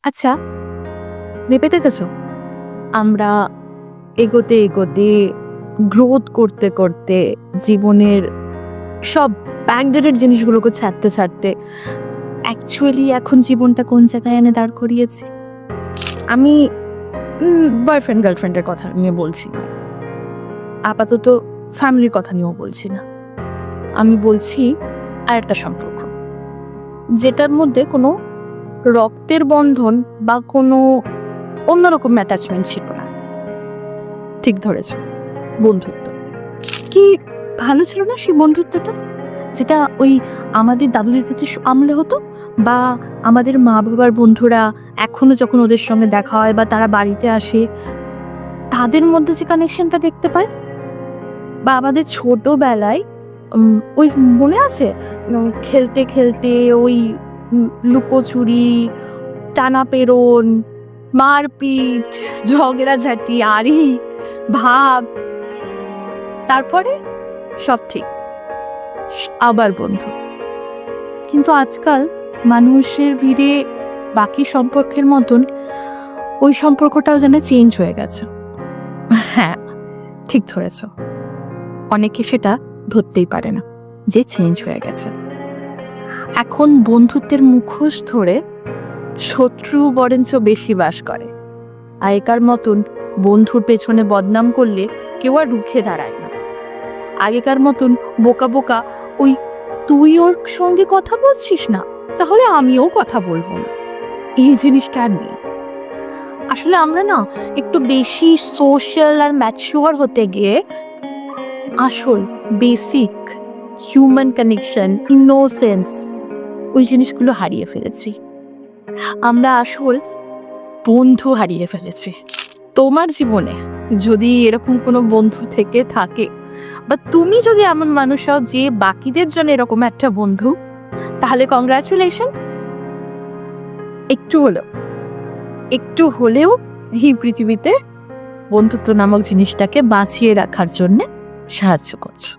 আচ্ছা, ভেবে দেখেছো আমরা এগোতে এগোতে গ্রোথ করতে করতে জীবনের সব ব্যাকডেটেড জিনিসগুলোকে ছাড়তে ছাড়তে অ্যাকচুয়ালি এখন জীবনটা কোন জায়গায় এনে দাঁড় করিয়েছে? আমি বয়ফ্রেন্ড গার্লফ্রেন্ডের কথা নিয়ে বলছি না, আপাতত ফ্যামিলির কথা নিয়েও বলছি না। আমি বলছি আর একটা সম্পর্ক, যেটার মধ্যে কোনো রক্তের বন্ধন বা কোনো অন্যরকম অ্যাটাচমেন্ট ছিল না। ঠিক ধরেছ, বন্ধুত্ব। কি ভালো ছিল না সেই বন্ধুত্বটা, যেটা ওই আমাদের দাদু দিদাদের আমলে হতো, বা আমাদের মা বাবার বন্ধুরা এখনো যখন ওদের সঙ্গে দেখা হয় বা তারা বাড়িতে আসে তাদের মধ্যে যে কানেকশনটা দেখতে পায়। বা আমাদের ছোটবেলায় ওই মনে আছে, খেলতে খেলতে ওই লুকোচুরি, টানাপেড়ন, মারপিট, ঝগড়াঝাটি, আড়ি ভাব, তারপরে সব ঠিক, আবার বন্ধু। কিন্তু আজকাল মানুষের ভিড়ে বাকি সম্পর্কের মতন ওই সম্পর্কটাও যেন চেঞ্জ হয়ে গেছে। হ্যাঁ, ঠিক ধরেছ, অনেকে সেটা ধরতেই পারে না যে চেঞ্জ হয়ে গেছে। এখন বন্ধুত্বের মুখোশ ধরে শত্রু বরঞ্চ বেশি বাস করে। আগেকার মতন বন্ধুর পেছনে বদনাম করলে কেউ আর রুখে দাঁড়ায় না। আগেকার মতন বোকা বোকা ওই তুই ওর সঙ্গে কথা বলছিস না, তাহলে আমিও কথা বলবো না, এই জিনিসটা আর নেই। আসলে আমরা না একটু বেশি সোশ্যাল আর ম্যাচিওর হতে গিয়ে আসল বেসিক হিউম্যান কানেকশন, ইনোসেন্স, ওই জিনিসগুলো হারিয়ে ফেলেছি। আমরা আসল বন্ধু হারিয়ে ফেলেছি। তোমার জীবনে যদি এরকম কোনো বন্ধু থেকে থাকে, বা তুমি যদি এমন মানুষ হও যে বাকিদের জন্য এরকম একটা বন্ধু, তাহলে কংগ্রাচুলেশন। একটু হলেও এই পৃথিবীতে বন্ধুত্ব নামক জিনিসটাকে বাঁচিয়ে রাখার জন্য সাহায্য করছো।